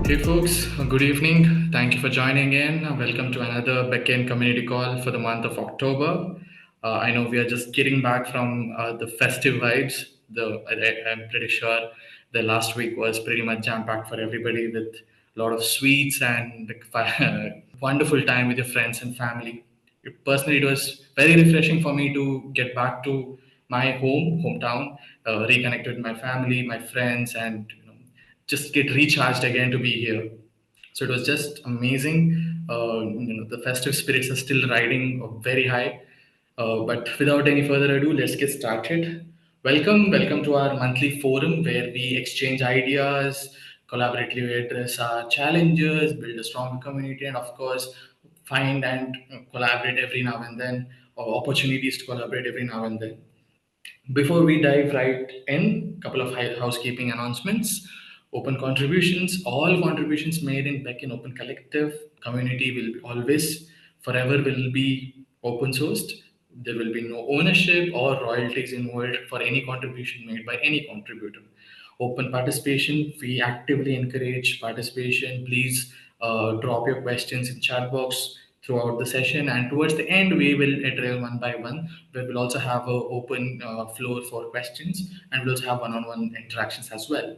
Hey folks, good evening. Thank you for joining in. Welcome to another Beckn community call for the month of October. I know we are just getting back from the festive vibes. I'm pretty sure the last week was pretty much jam packed for everybody with a lot of sweets and wonderful time with your friends and family. Personally, it was very refreshing for me to get back to my hometown, reconnect with my family, my friends, and just get recharged again to be here. So it was just amazing. The festive spirits are still riding very high. But without any further ado, let's get started. Welcome to our monthly forum where we exchange ideas, collaboratively address our challenges, build a stronger community, and of course, find and collaborate every now and then, or opportunities to collaborate every now and then. Before we dive right in, couple of housekeeping announcements. Open contributions. All contributions made in Beck in Open Collective community will be always, forever will be open sourced. There will be no ownership or royalties involved for any contribution made by any contributor. Open participation. We actively encourage participation. Please drop your questions in chat box throughout the session, and towards the end we will address one by one. We will also have an open floor for questions, and we'll also have one-on-one interactions as well.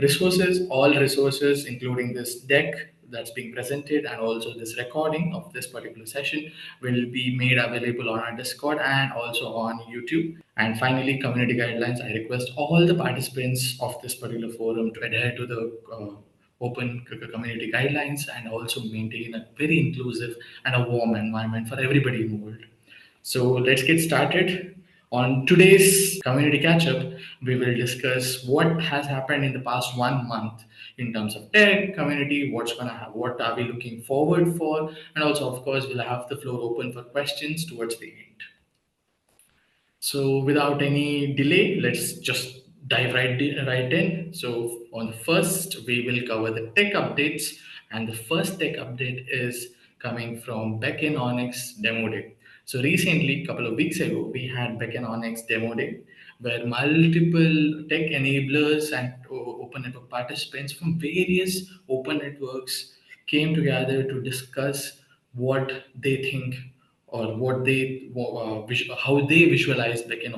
Resources, all resources including this deck that's being presented and also this recording of this particular session will be made available on our Discord and also on YouTube. And finally, community guidelines. I request all the participants of this particular forum to adhere to the open community guidelines and also maintain a very inclusive and a warm environment for everybody involved. So let's get started. On today's community catch up, we will discuss what has happened in the past 1 month in terms of tech community, what's gonna have, what are we looking forward for, and also, of course, we'll have the floor open for questions towards the end. So without any delay, let's just dive right in. So on the first, we will cover the tech updates, and the first tech update is coming from Beckn Onyx Demo Day. So recently, a couple of weeks ago, we had Beckn Onyx Demo Day, where multiple tech enablers and open network participants from various open networks came together to discuss what they think or what they how they visualize Beckn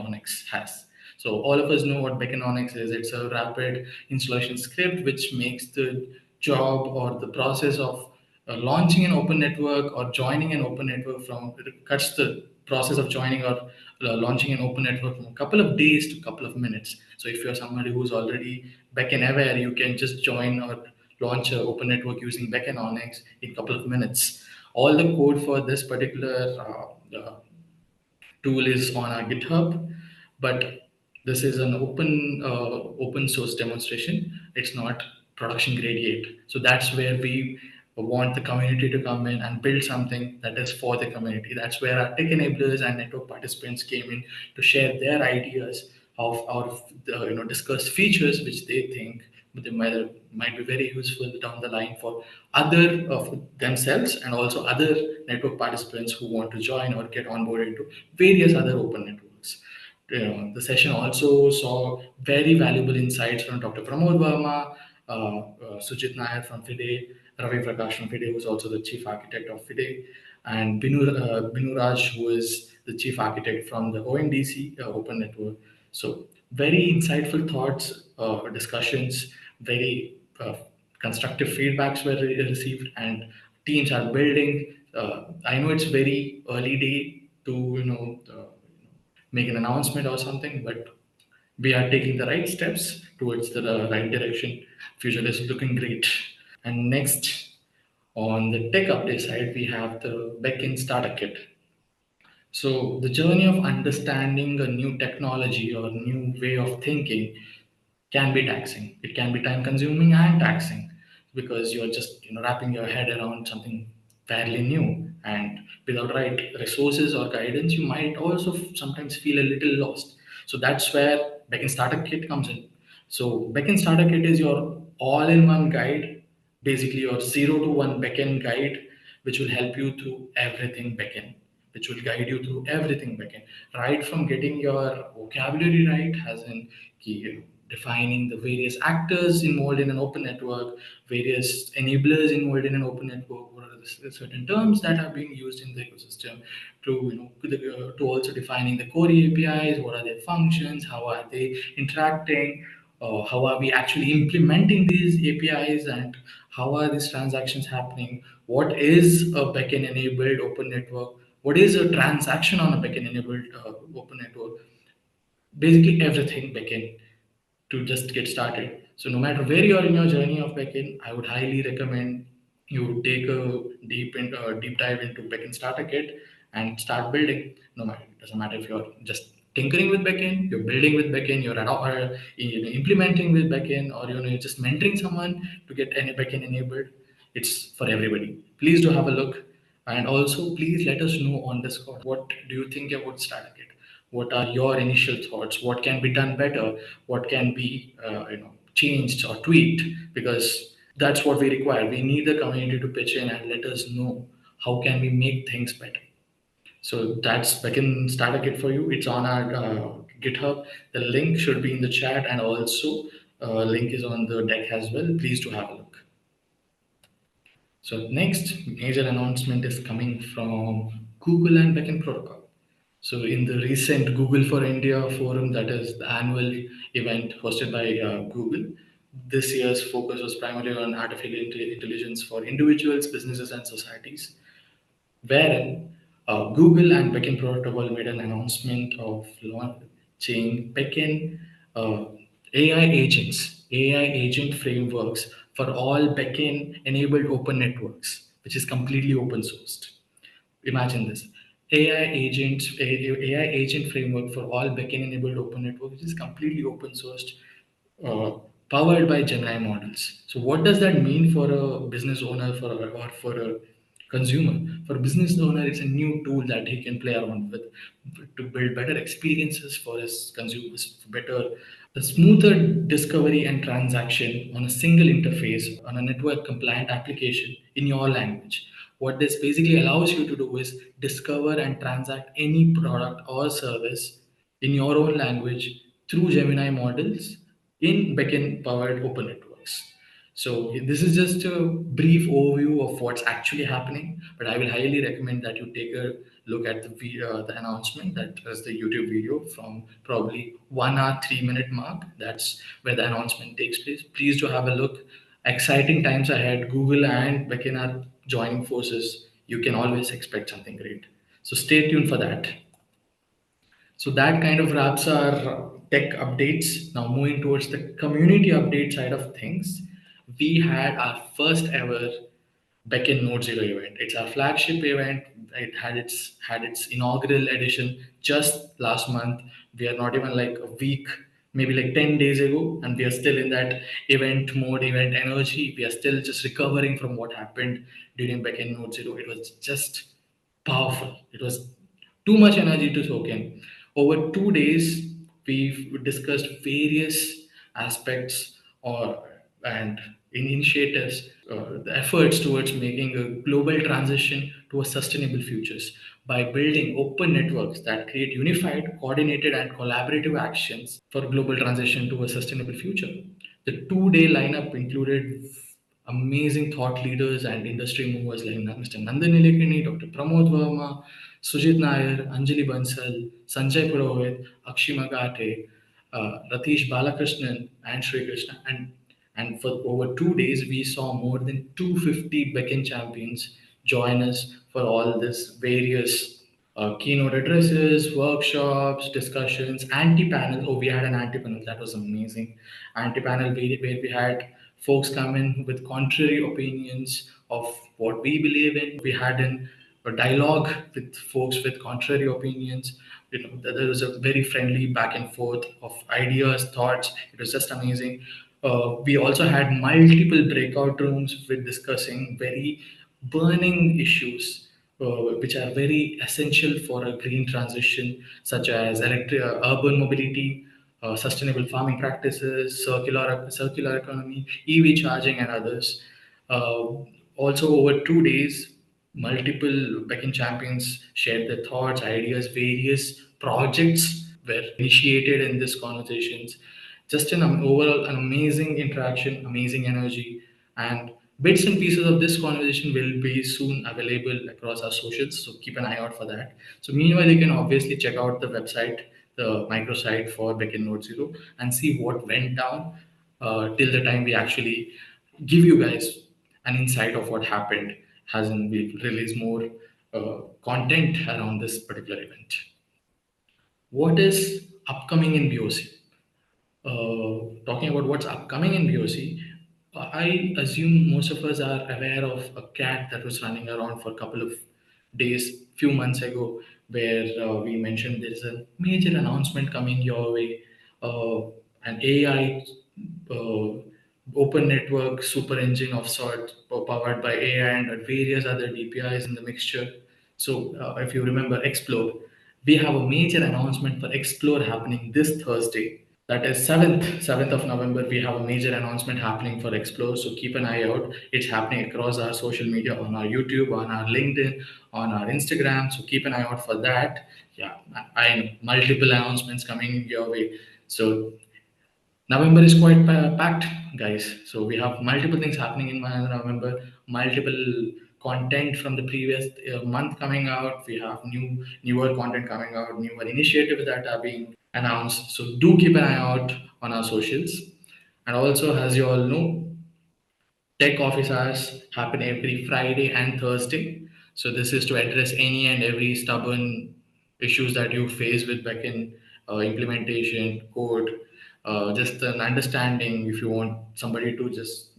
has. So all of us know what Beckn is. It's a rapid installation script which makes the job or the process of launching an open network or joining an open network from it cuts the process of joining or launching an open network from a couple of days to a couple of minutes. So if you're somebody who's already Beckn aware, you can just join or launch an open network using Beckn in a couple of minutes. All the code for this particular tool is on our GitHub, but this is an open source demonstration. It's not production grade yet. So that's where we want the community to come in and build something that is for the community. That's where our tech enablers and network participants came in to share their ideas of our discuss features which they think they might be very useful down the line for other of themselves and also other network participants who want to join or get onboarded to various other open networks. The session also saw very valuable insights from Dr. Pramod Verma, Sujit Nair from FIDE, Ravi Prakash from FIDE, who is also the chief architect of FIDE, and Binu Raj, who is the chief architect from the ONDC Open Network. So very insightful thoughts, discussions, very constructive feedbacks were received, and teams are building. I know it's very early day to make an announcement or something, but we are taking the right steps towards the right direction. Future is looking great. And next, on the tech update side, we have the Beckn Starter Kit. So the journey of understanding a new technology or new way of thinking can be taxing. It can be time consuming and taxing because you're just wrapping your head around something fairly new, and without right resources or guidance, you might also sometimes feel a little lost. So that's where Beckn Starter Kit comes in. So Beckn Starter Kit is your all-in-one guide, basically your 0 to 1 Beckn guide, which will help you through everything Beckn, which will guide you through everything Beckn, right from getting your vocabulary right, as in key, defining the various actors involved in an open network, various enablers involved in an open network, what are the certain terms that are being used in the ecosystem, to to also defining the core APIs, what are their functions, how are they interacting, how are we actually implementing these APIs, and how are these transactions happening, what is a backend enabled open network, what is a transaction on a backend enabled open network, basically everything backend to just get started. So no matter where you are in your journey of backend, I would highly recommend you take a deep dive into backend starter kit and start building. No matter, it doesn't matter if you're just tinkering with backend, you're building with backend, implementing with backend, or you're just mentoring someone to get any backend enabled. It's for everybody. Please do have a look, and also please let us know on Discord. What do you think about starter kit? What are your initial thoughts? What can be done better? What can be changed or tweaked? Because that's what we require. We need the community to pitch in and let us know how can we make things better. So that's Beckn starter kit for you. It's on our GitHub. The link should be in the chat, and also link is on the deck as well. Please do have a look. So next major announcement is coming from Google and Beckn Protocol. So in the recent Google for India forum, that is the annual event hosted by Google, this year's focus was primarily on artificial intelligence for individuals, businesses, and societies, wherein Google and Beckn Protocol made an announcement of launching Beckn uh, AI agents, AI agent frameworks for all Beckn enabled open networks, which is completely open sourced. Imagine this. AI agent framework for all backend enabled open network, which is completely open sourced, uh, powered by Gemini models. So what does that mean for a business owner or for a consumer? For a business owner, it's a new tool that he can play around with to build better experiences for his consumers, better a smoother discovery and transaction on a single interface on a network compliant application in your language. What this basically allows you to do is discover and transact any product or service in your own language through Gemini models in backend powered open networks. So this is just a brief overview of what's actually happening, but I will highly recommend that you take a look at the announcement. That is the YouTube video from probably 1 hour 3 minute mark. That's where the announcement takes place. Please do have a look. Exciting times ahead. Google and Beckn are joining forces. You can always expect something great. So stay tuned for that. So that kind of wraps our tech updates. Now moving towards the community update side of things, we had our first ever Beckn Note Zero event. It's our flagship event. It had its inaugural edition just last month. We are not even like a week, maybe like 10 days ago, and we are still in that event mode, event energy. We are still just recovering from what happened during Beckn Note Zero. It was just powerful. It was too much energy to soak in. Over 2 days, we've discussed various aspects or and initiatives, the efforts towards making a global transition to a sustainable futures by building open networks that create unified, coordinated, and collaborative actions for global transition to a sustainable future. The 2 day lineup included amazing thought leaders and industry movers like Mr. Nandan Nilekani, Dr. Pramod Verma, Sujit Nair, Anjali Bansal, Sanjay Purohit, Akshima Gate, Ratish Balakrishnan, and Sri Krishna. And for over 2 days, we saw more than 250 Beckon champions join us for all this various keynote addresses, workshops, discussions, anti-panel. Oh, we had an anti-panel. That was amazing. Anti-panel where we had folks come in with contrary opinions of what we believe in. We had a dialogue with folks with contrary opinions. There was a very friendly back and forth of ideas, thoughts. It was just amazing. We also had multiple breakout rooms with discussing very burning issues which are very essential for a green transition, such as urban mobility, sustainable farming practices, circular economy, EV charging, and others. Uh, Also, over 2 days, multiple Beckon champions shared their thoughts, ideas, various projects were initiated in these conversations. just an overall an amazing interaction, amazing energy, and bits and pieces of this conversation will be soon available across our socials. So keep an eye out for that. So meanwhile, you can obviously check out the website, the microsite for Beckn Note Zero, and see what went down till the time we actually give you guys an insight of what happened. Hasn't we release more content around this particular event? What is upcoming in BOC? Talking about what's upcoming in BOC, I assume most of us are aware of a cat that was running around for a couple of days, few months ago, where we mentioned there's a major announcement coming your way, uh, an AI uh, open network super engine of sorts powered by AI and various other DPIs in the mixture. So, if you remember Explore, we have a major announcement for Explore happening this Thursday. That is 7th of November. We have a major announcement happening for Explore. So keep an eye out. It's happening across our social media, on our YouTube, on our LinkedIn, on our Instagram. So keep an eye out for that. Yeah, I know multiple announcements coming your way. So November is quite packed, guys. So we have multiple things happening in November, multiple content from the previous month coming out. We have newer content coming out, newer initiatives that are being announced. So do keep an eye out on our socials. And also, as you all know, tech office hours happen every Friday and Thursday. So this is to address any and every stubborn issues that you face with backend implementation, code, just an understanding. If you want somebody to just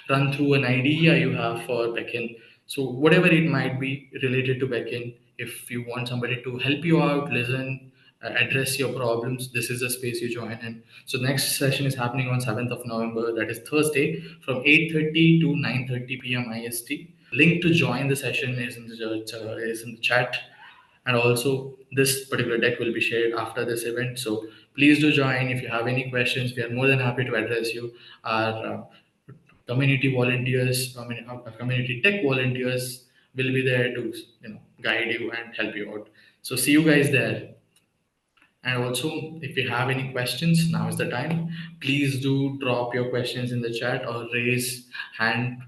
run through an idea you have for backend, so whatever it might be related to backend, if you want somebody to help you out, listen, address your problems, this is the space you join in. So next session is happening on 7th of November, that is Thursday, from 8:30 to 9:30 p.m. IST. Link to join the session is in the chat, and also this particular deck will be shared after this event. So please do join. If you have any questions, we are more than happy to address you. Our community volunteers, community tech volunteers will be there to guide you and help you out. So see you guys there. And also, if you have any questions, now is the time. Please do drop your questions in the chat or raise hand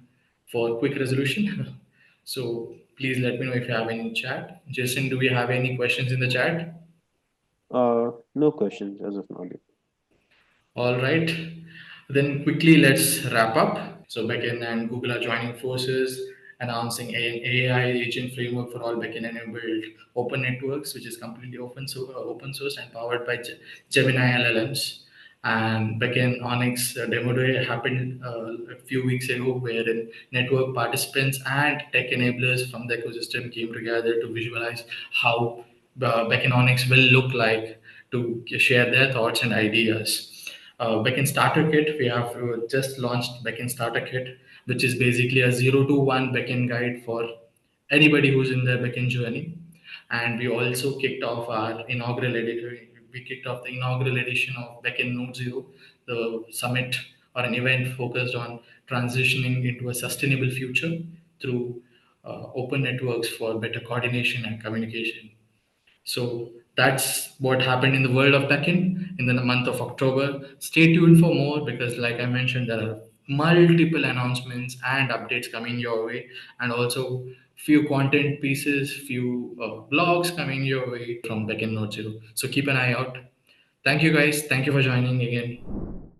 for quick resolution. So please let me know if you have any chat. Jason, do we have any questions in the chat? No questions as of now. All right. Then quickly let's wrap up. So Beckn and Google are joining forces, announcing an AI agent framework for all Beckn enabled open networks, which is completely open source and powered by Gemini LLMs. And Beckn Onyx demo day happened a few weeks ago, wherein network participants and tech enablers from the ecosystem came together to visualize how Beckn Onyx will look like, to share their thoughts and ideas. Backend Starter Kit, we have just launched Backend Starter Kit, which is basically a 0 to 1 backend guide for anybody who's in the backend journey. And we also kicked off our inaugural edition. We kicked off the inaugural edition of Backend Node Zero, the summit or an event focused on transitioning into a sustainable future through open networks for better coordination and communication. So that's what happened in the world of Beckn in the month of October. Stay tuned for more because, like I mentioned, there are multiple announcements and updates coming your way, and also few content pieces, few blogs coming your way from Beckn Note Zero. So keep an eye out. Thank you guys. Thank you for joining again.